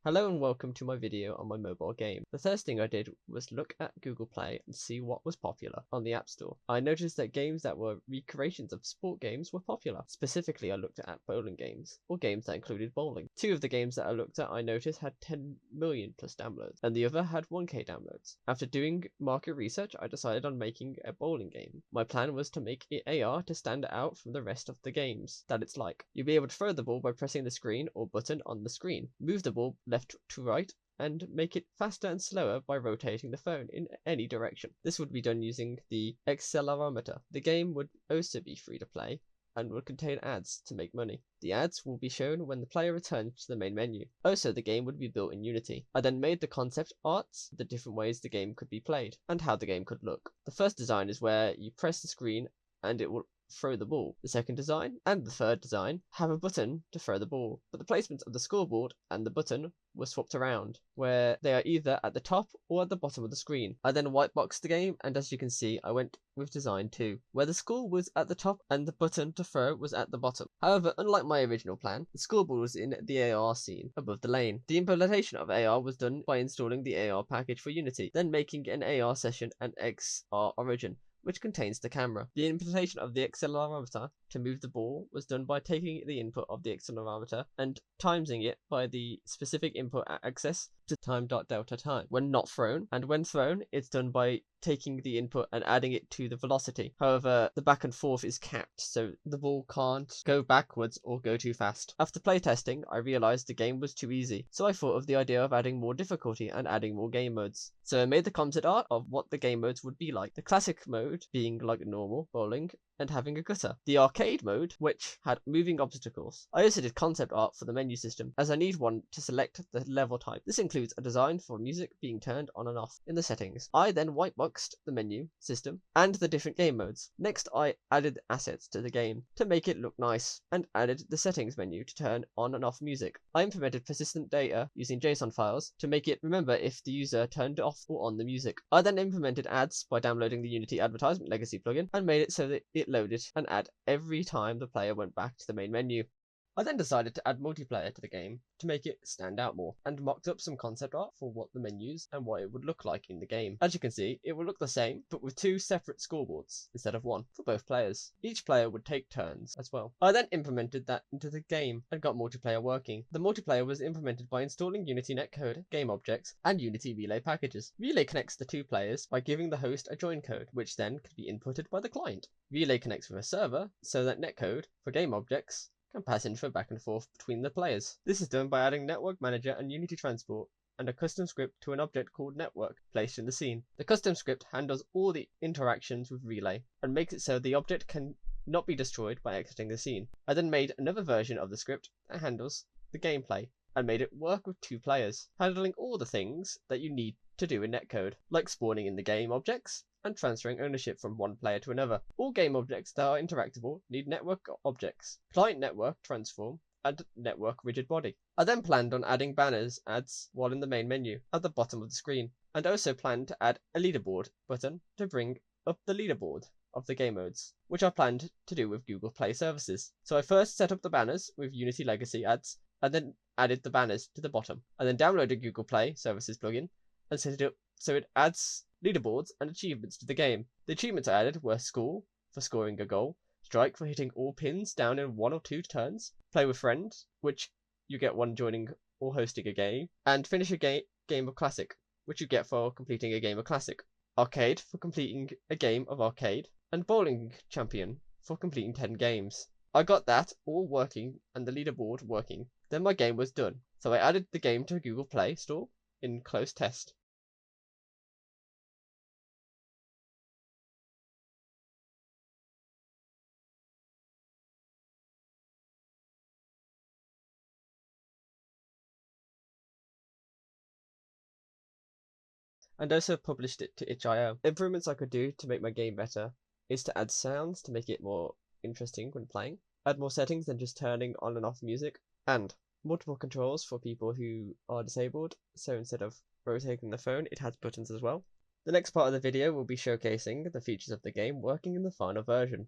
Hello and welcome to my video on my mobile game. The first thing I did was look at Google Play and see what was popular on the App Store. I noticed that games that were recreations of sport games were popular. Specifically, I looked at bowling games, or games that included bowling. Two of the games that I looked at I noticed had 10 million plus downloads, and the other had 1k downloads. After doing market research, I decided on making a bowling game. My plan was to make it AR to stand out from the rest of the games that it's like. You'll be able to throw the ball by pressing the screen or button on the screen. Move the ball left to right, and make it faster and slower by rotating the phone in any direction. This would be done using the accelerometer. The game would also be free to play and would contain ads to make money. The ads will be shown when the player returns to the main menu. Also, the game would be built in Unity. I then made the concept arts, the different ways the game could be played, and how the game could look. The first design is where you press the screen and it will throw the ball. The second design and the third design have a button to throw the ball, but the placement of the scoreboard and the button were swapped around, where they are either at the top or at the bottom of the screen. I then whiteboxed the game, and as you can see, I went with design 2, where the score was at the top and the button to throw was at the bottom. However, unlike my original plan, the scoreboard was in the AR scene above the lane. The implementation of AR was done by installing the AR package for Unity, then making an AR session and XR origin, which contains the camera. The implementation of the accelerometer to move the ball was done by taking the input of the accelerometer and timesing it by the specific input access to time.delta time when not thrown, and when thrown it's done by taking the input and adding it to the velocity. However, the back and forth is capped, so the ball can't go backwards or go too fast. After playtesting, I realized the game was too easy, so I thought of the idea of adding more difficulty and adding more game modes. So I made the concept art of what the game modes would be like. The classic mode being like normal bowling and having a gutter. The arcade mode, which had moving obstacles. I also did concept art for the menu system, as I need one to select the level type. This includes a design for music being turned on and off in the settings. I then whiteboxed the menu system and the different game modes. Next, I added assets to the game to make it look nice, and added the settings menu to turn on and off music. I implemented persistent data using JSON files to make it remember if the user turned off or on the music. I then implemented ads by downloading the Unity Advertisement Legacy plugin and made it so that it loaded an ad every time the player went back to the main menu. I then decided to add multiplayer to the game to make it stand out more, and mocked up some concept art for what the menus and what it would look like in the game. As you can see, it will look the same, but with 2 separate scoreboards instead of 1 for both players. Each player would take turns as well. I then implemented that into the game and got multiplayer working. The multiplayer was implemented by installing Unity netcode, game objects, and Unity relay packages. Relay connects the 2 players by giving the host a join code, which then could be inputted by the client. Relay connects with a server so that netcode for game objects can pass info back and forth between the players. This is done by adding Network Manager and Unity Transport and a custom script to an object called Network placed in the scene. The custom script handles all the interactions with Relay and makes it so the object can not be destroyed by exiting the scene. I then made another version of the script that handles the gameplay and made it work with 2 players, handling all the things that you need to do in netcode, like spawning in the game objects and transferring ownership from one player to another. All game objects that are interactable need network objects, client network transform, and network rigid body. I then planned on adding banners ads while in the main menu at the bottom of the screen, and also planned to add a leaderboard button to bring up the leaderboard of the game modes, which I planned to do with Google Play services. So I first set up the banners with Unity Legacy ads, and then added the banners to the bottom. I then downloaded Google Play services plugin and set it up so it adds leaderboards and achievements to the game. The achievements I added were Score for scoring a goal, Strike for hitting all pins down in 1 or 2 turns, Play with Friends, which you get one joining or hosting a game, and Finish a game of Classic, which you get for completing a game of Classic, Arcade for completing a game of Arcade, and Bowling Champion for completing 10 games. I got that all working and the leaderboard working. Then my game was done, so I added the game to Google Play Store in close test. And also published it to itch.io. Improvements I could do to make my game better is to add sounds to make it more interesting when playing, add more settings than just turning on and off music, and multiple controls for people who are disabled, so instead of rotating the phone it has buttons as well. The next part of the video will be showcasing the features of the game working in the final version.